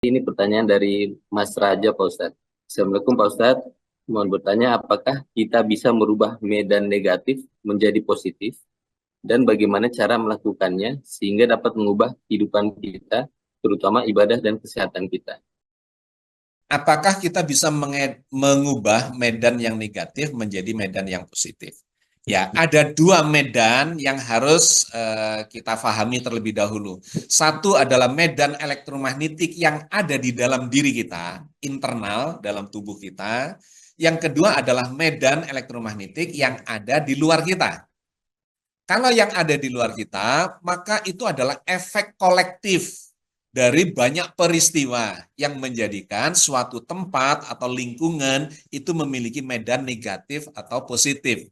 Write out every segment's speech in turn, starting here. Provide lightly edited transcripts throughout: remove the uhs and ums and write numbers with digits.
Ini pertanyaan dari Mas Raja, Pak Ustadz. Assalamualaikum, Pak Ustadz. Mohon bertanya, apakah kita bisa merubah medan negatif menjadi positif? Dan bagaimana cara melakukannya sehingga dapat mengubah kehidupan kita, terutama ibadah dan kesehatan kita? Apakah kita bisa mengubah medan yang negatif menjadi medan yang positif? Ya, ada dua medan yang harus kita pahami terlebih dahulu. Satu adalah medan elektromagnetik yang ada di dalam diri kita, internal dalam tubuh kita. Yang kedua adalah medan elektromagnetik yang ada di luar kita. Kalau yang ada di luar kita, maka itu adalah efek kolektif dari banyak peristiwa yang menjadikan suatu tempat atau lingkungan itu memiliki medan negatif atau positif.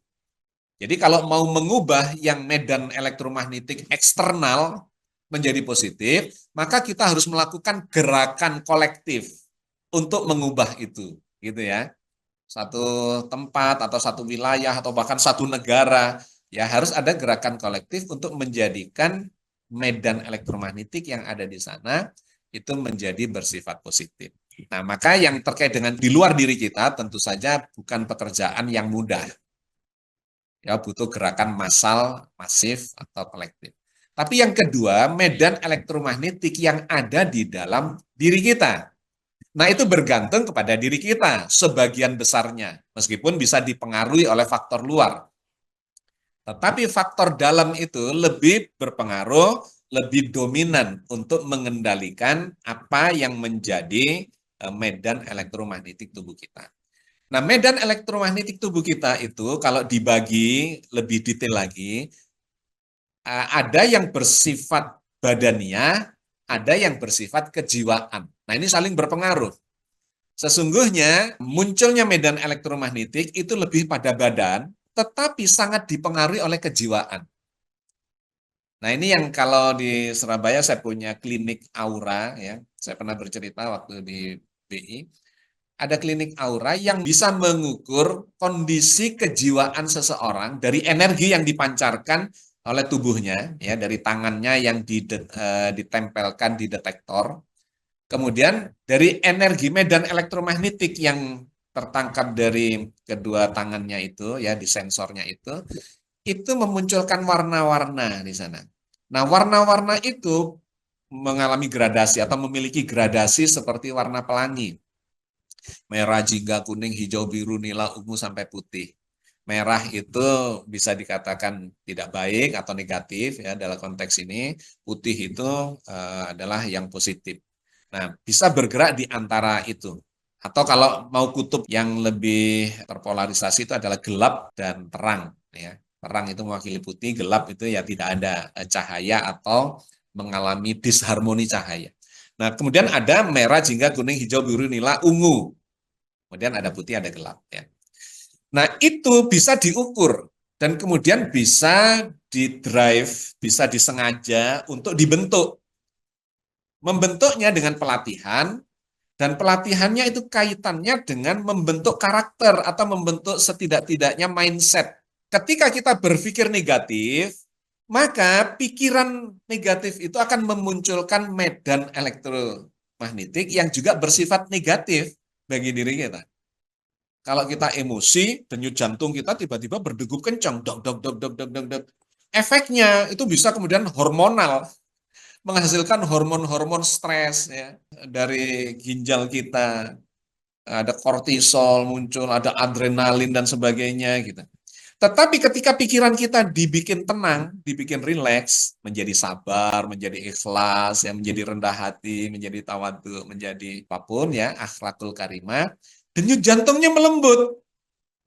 Jadi kalau mau mengubah yang medan elektromagnetik eksternal menjadi positif, maka kita harus melakukan gerakan kolektif untuk mengubah itu, gitu ya. Satu tempat atau satu wilayah atau bahkan satu negara, ya harus ada gerakan kolektif untuk menjadikan medan elektromagnetik yang ada di sana itu menjadi bersifat positif. Nah, maka yang terkait dengan di luar diri kita tentu saja bukan pekerjaan yang mudah. Ya, butuh gerakan massal, masif atau kolektif. Tapi yang kedua, medan elektromagnetik yang ada di dalam diri kita. Nah, itu bergantung kepada diri kita sebagian besarnya, meskipun bisa dipengaruhi oleh faktor luar. Tetapi faktor dalam itu lebih berpengaruh, lebih dominan untuk mengendalikan apa yang menjadi medan elektromagnetik tubuh kita. Nah, medan elektromagnetik tubuh kita itu kalau dibagi lebih detail lagi, ada yang bersifat badania, ada yang bersifat kejiwaan. Nah, ini saling berpengaruh. Sesungguhnya munculnya medan elektromagnetik itu lebih pada badan, tetapi sangat dipengaruhi oleh kejiwaan. Nah, ini yang kalau di Surabaya saya punya klinik aura, ya. Saya pernah bercerita waktu di BI, ada klinik aura yang bisa mengukur kondisi kejiwaan seseorang dari energi yang dipancarkan oleh tubuhnya, ya, dari tangannya yang ditempelkan di detektor. Kemudian dari energi medan elektromagnetik yang tertangkap dari kedua tangannya itu, ya, di sensornya itu memunculkan warna-warna di sana. Nah, warna-warna itu mengalami gradasi atau memiliki gradasi seperti warna pelangi. Merah, jingga, kuning, hijau, biru, nila, ungu, sampai putih. Merah itu bisa dikatakan tidak baik atau negatif ya dalam konteks ini. Putih itu adalah yang positif. Nah, bisa bergerak di antara itu. Atau kalau mau kutub yang lebih terpolarisasi itu adalah gelap dan terang. Ya. Terang itu mewakili putih, gelap itu ya tidak ada cahaya atau mengalami disharmoni cahaya. Nah, kemudian ada merah, jingga, kuning, hijau, biru, nila, ungu. Kemudian ada putih, ada gelap. Ya. Nah, itu bisa diukur dan kemudian bisa di-drive, bisa disengaja untuk dibentuk. Membentuknya dengan pelatihan, dan pelatihannya itu kaitannya dengan membentuk karakter atau membentuk setidak-tidaknya mindset. Ketika kita berpikir negatif, maka pikiran negatif itu akan memunculkan medan elektromagnetik yang juga bersifat negatif bagi diri kita. Kalau kita emosi, denyut jantung kita tiba-tiba berdegup kencang, dok dok dok dok dok dok dok. Efeknya itu bisa kemudian hormonal, menghasilkan hormon-hormon stres ya dari ginjal kita, ada kortisol muncul, ada adrenalin dan sebagainya gitu. Tetapi ketika pikiran kita dibikin tenang, dibikin rileks, menjadi sabar, menjadi ikhlas, ya, menjadi rendah hati, menjadi tawadhu, menjadi apapun ya, akhlakul karimah, denyut jantungnya melembut,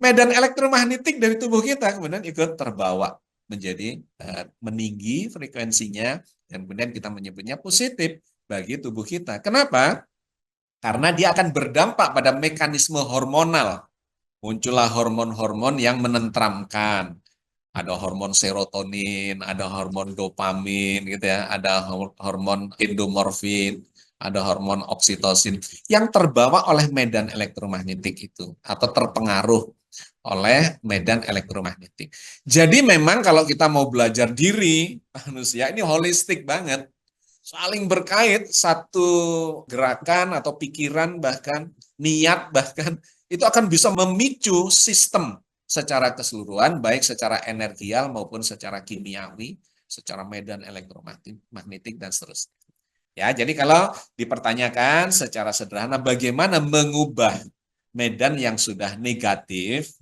medan elektromagnetik dari tubuh kita kemudian ikut terbawa menjadi meninggi frekuensinya dan kemudian kita menyebutnya positif bagi tubuh kita. Kenapa? Karena dia akan berdampak pada mekanisme hormonal. Muncullah hormon-hormon yang menenteramkan. Ada hormon serotonin, ada hormon dopamin gitu ya, ada hormon endomorfin, ada hormon oksitosin yang terbawa oleh medan elektromagnetik itu atau terpengaruh oleh medan elektromagnetik. Jadi memang kalau kita mau belajar diri manusia ini holistik banget. saling berkait, satu gerakan atau pikiran bahkan niat bahkan itu akan bisa memicu sistem secara keseluruhan, baik secara energial maupun secara kimiawi, secara medan elektromagnetik dan seterusnya. Ya, jadi kalau dipertanyakan secara sederhana bagaimana mengubah medan yang sudah negatif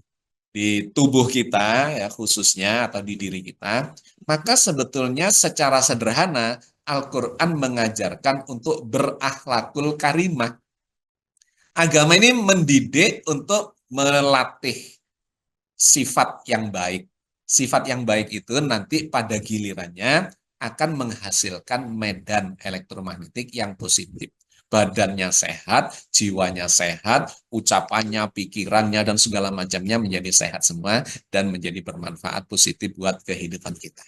di tubuh kita ya khususnya atau di diri kita, maka sebetulnya secara sederhana Al-Quran mengajarkan untuk berakhlakul karimah. Agama ini mendidik untuk melatih sifat yang baik. Sifat yang baik itu nanti pada gilirannya akan menghasilkan medan elektromagnetik yang positif. Badannya sehat, jiwanya sehat, ucapannya, pikirannya, dan segala macamnya menjadi sehat semua dan menjadi bermanfaat positif buat kehidupan kita.